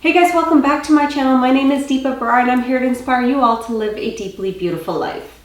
Hey guys, welcome back to my channel. My name is Deepa Brar and I'm here to inspire you all to live a deeply beautiful life.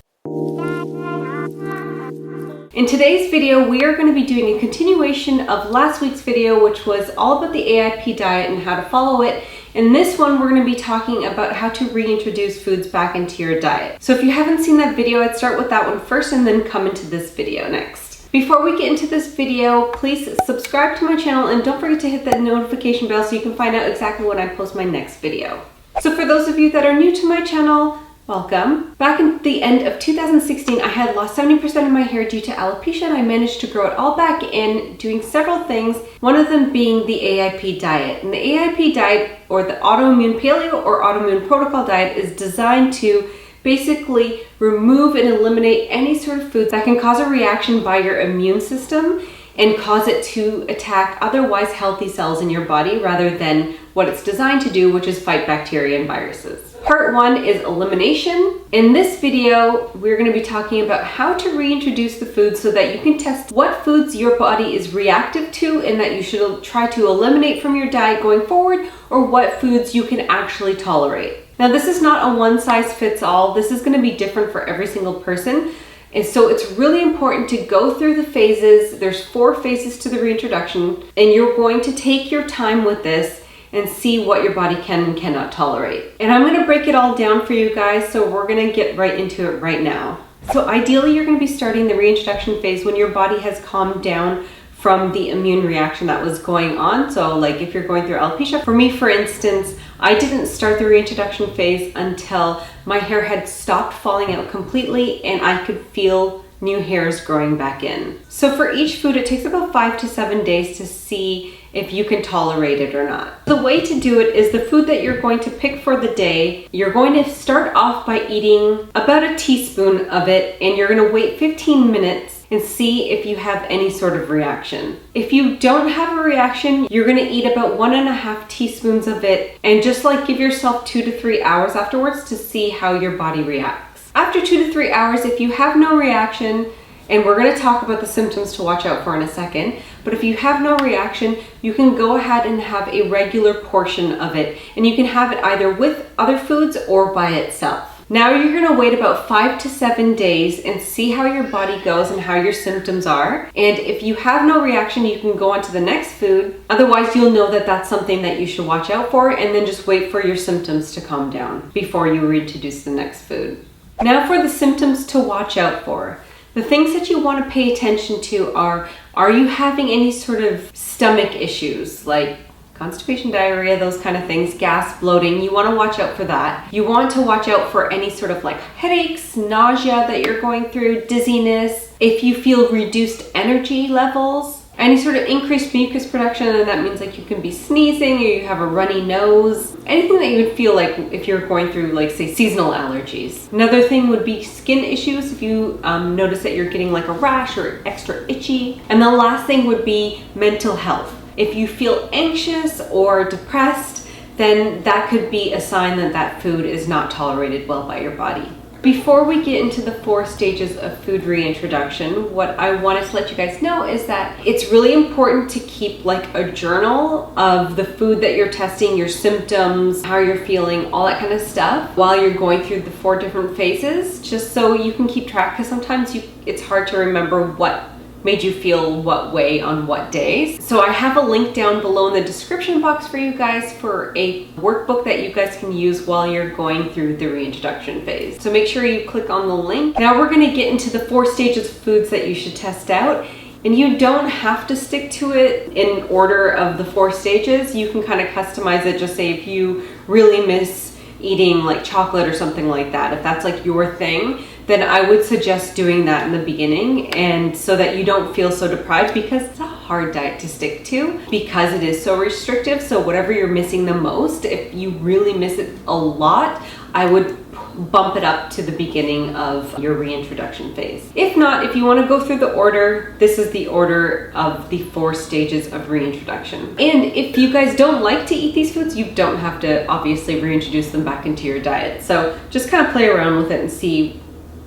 In today's video, we are going to be doing a continuation of last week's video, which was all about the AIP diet and how to follow it. In this one, we're going to be talking about how to reintroduce foods back into your diet. So if you haven't seen that video, I'd start with that one first and then come into this video next. Before we get into this video, please subscribe to my channel and don't forget to hit that notification bell so you can find out exactly when I post my next video. So for those of you that are new to my channel, welcome. Back in the end of 2016, I had lost 70% of my hair due to alopecia and I managed to grow it all back in doing several things, one of them being the AIP diet. And the AIP diet, or the autoimmune paleo or autoimmune protocol diet, is designed to basically remove and eliminate any sort of foods that can cause a reaction by your immune system and cause it to attack otherwise healthy cells in your body rather than what it's designed to do, which is fight bacteria and viruses. Part one is elimination. In this video, we're going to be talking about how to reintroduce the foods so that you can test what foods your body is reactive to and that you should try to eliminate from your diet going forward, or what foods you can actually tolerate. Now, this is not a one size fits all. This is going to be different for every single person. And so it's really important to go through the phases. There's 4 phases to the reintroduction, and you're going to take your time with this and see what your body can and cannot tolerate. And I'm going to break it all down for you guys, so we're going to get right into it right now. So ideally, you're going to be starting the reintroduction phase when your body has calmed down from the immune reaction that was going on. So like if you're going through alopecia, for me, for instance, I didn't start the reintroduction phase until my hair had stopped falling out completely and I could feel new hairs growing back in. So for each food, it takes about 5 to 7 days to see if you can tolerate it or not. The way to do it is the food that you're going to pick for the day. You're going to start off by eating about a teaspoon of it, and you're going to wait 15 minutes and see if you have any sort of reaction. If you don't have a reaction, you're going to eat about 1.5 teaspoons of it and just like give yourself 2 to 3 hours afterwards to see how your body reacts. After 2 to 3 hours, if you have no reaction, and we're going to talk about the symptoms to watch out for in a second, but if you have no reaction, you can go ahead and have a regular portion of it, and you can have it either with other foods or by itself. Now you're going to wait about 5 to 7 days and see how your body goes and how your symptoms are. And if you have no reaction, you can go on to the next food. Otherwise, you'll know that that's something that you should watch out for, and then just wait for your symptoms to calm down before you reintroduce the next food. Now for the symptoms to watch out for. The things that you want to pay attention to are you having any sort of stomach issues like constipation, diarrhea, those kind of things, gas, bloating? You want to watch out for that. You want to watch out for any sort of like headaches, nausea that you're going through, dizziness. If you feel reduced energy levels, any sort of increased mucus production, and that means like you can be sneezing or you have a runny nose, anything that you would feel like if you're going through like say seasonal allergies. Another thing would be skin issues, if you notice that you're getting like a rash or extra itchy. And the last thing would be mental health. If you feel anxious or depressed, then that could be a sign that that food is not tolerated well by your body. Before we get into the 4 stages of food reintroduction, what I wanted to let you guys know is that it's really important to keep like a journal of the food that you're testing, your symptoms, how you're feeling, all that kind of stuff while you're going through the 4 different phases, just so you can keep track, because sometimes it's hard to remember what made you feel what way on what days. So I have a link down below in the description box for you guys for a workbook that you guys can use while you're going through the reintroduction phase. So make sure you click on the link. Now we're gonna get into the 4 stages of foods that you should test out. And you don't have to stick to it in order of the 4 stages. You can kind of customize it. Just say if you really miss eating like chocolate or something like that, if that's like your thing, then I would suggest doing that in the beginning, and so that you don't feel so deprived, because it's a hard diet to stick to because it is so restrictive. So whatever you're missing the most, if you really miss it a lot, I would bump it up to the beginning of your reintroduction phase. If not, if you want to go through the order, this is the order of the 4 stages of reintroduction. And if you guys don't like to eat these foods, you don't have to obviously reintroduce them back into your diet. So just kind of play around with it and see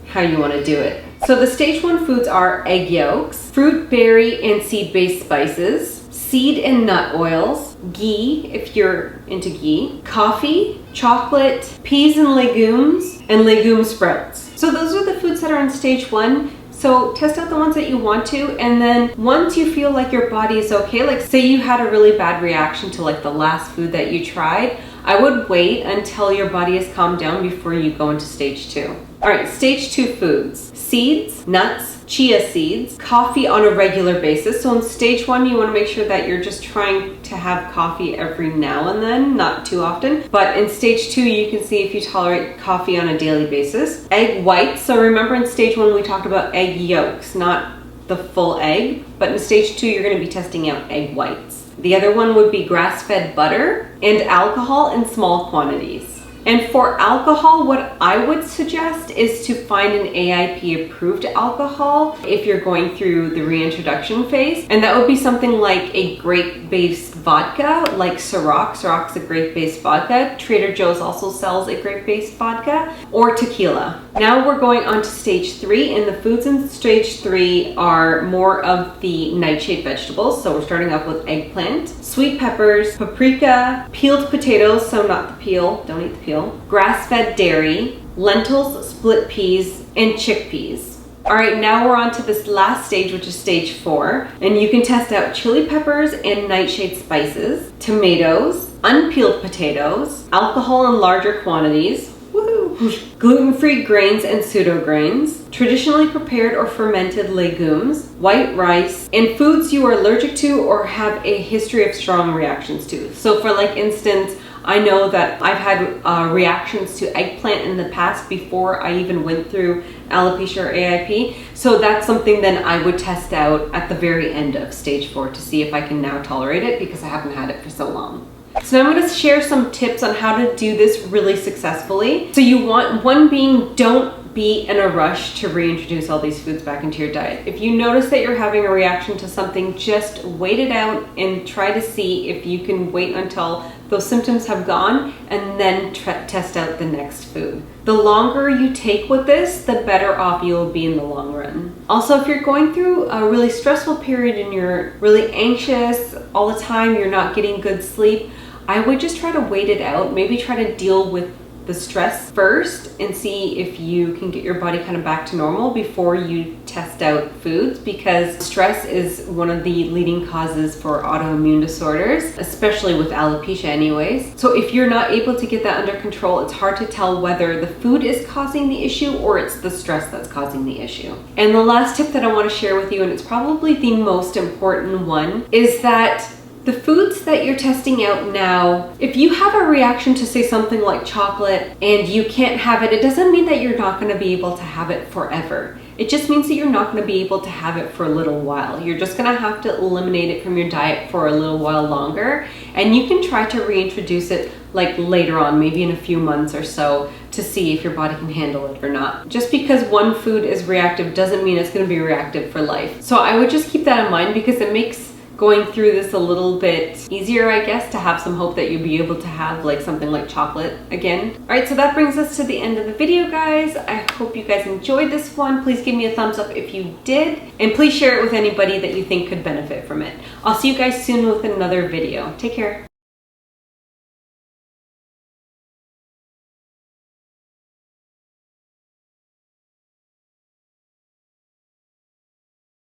how you want to do it. So the stage 1 foods are egg yolks, fruit, berry, and seed-based spices, seed and nut oils, ghee if you're into ghee, coffee, chocolate, peas and legume sprouts. So those are the foods that are in stage 1. So test out the ones that you want to, and then once you feel like your body is okay, like say you had a really bad reaction to like the last food that you tried, I would wait until your body has calmed down before you go into stage 2. All right, stage 2 foods: seeds, nuts, chia seeds, coffee on a regular basis. So in stage 1, you want to make sure that you're just trying to have coffee every now and then, not too often. But in stage 2, you can see if you tolerate coffee on a daily basis. Egg whites. So remember in stage 1, we talked about egg yolks, not the full egg. But in stage 2, you're going to be testing out egg whites. The other one would be grass-fed butter and alcohol in small quantities. And for alcohol, what I would suggest is to find an AIP approved alcohol if you're going through the reintroduction phase. And that would be something like a grape-based vodka, like Ciroc. Ciroc's a grape-based vodka. Trader Joe's also sells a grape-based vodka, or tequila. Now we're going on to stage 3, and the foods in stage 3 are more of the nightshade vegetables. So we're starting off with eggplant, sweet peppers, paprika, peeled potatoes, so not the peel, don't eat the peel, grass-fed dairy, lentils, split peas, and chickpeas. All right, now we're on to this last stage, which is stage 4, and you can test out chili peppers and nightshade spices, tomatoes, unpeeled potatoes, alcohol in larger quantities, woohoo, gluten-free grains and pseudo-grains, traditionally prepared or fermented legumes, white rice, and foods you are allergic to or have a history of strong reactions to. So for like instance, I know that I've had reactions to eggplant in the past before I even went through alopecia or AIP. So that's something then I would test out at the very end of stage 4 to see if I can now tolerate it, because I haven't had it for so long. So now I'm going to share some tips on how to do this really successfully. So you want, one being, don't be in a rush to reintroduce all these foods back into your diet. If you notice that you're having a reaction to something, just wait it out and try to see if you can wait until those symptoms have gone and then test out the next food. The longer you take with this, the better off you will be in the long run. Also, if you're going through a really stressful period and you're really anxious all the time, you're not getting good sleep, I would just try to wait it out. Maybe try to deal with the stress first and see if you can get your body kind of back to normal before you test out foods, because stress is one of the leading causes for autoimmune disorders, especially with alopecia anyways. So if you're not able to get that under control, it's hard to tell whether the food is causing the issue or it's the stress that's causing the issue. And the last tip that I want to share with you, and it's probably the most important one, is that the foods that you're testing out now, if you have a reaction to say something like chocolate and you can't have it, it doesn't mean that you're not going to be able to have it forever. It just means that you're not going to be able to have it for a little while. You're just going to have to eliminate it from your diet for a little while longer, and you can try to reintroduce it like later on, maybe in a few months or so, to see if your body can handle it or not. Just because one food is reactive doesn't mean it's going to be reactive for life. So I would just keep that in mind, because it makes going through this a little bit easier, I guess, to have some hope that you'll be able to have like something like chocolate again. All right, so that brings us to the end of the video, guys. I hope you guys enjoyed this one. Please give me a thumbs up if you did, and please share it with anybody that you think could benefit from it. I'll see you guys soon with another video. Take care.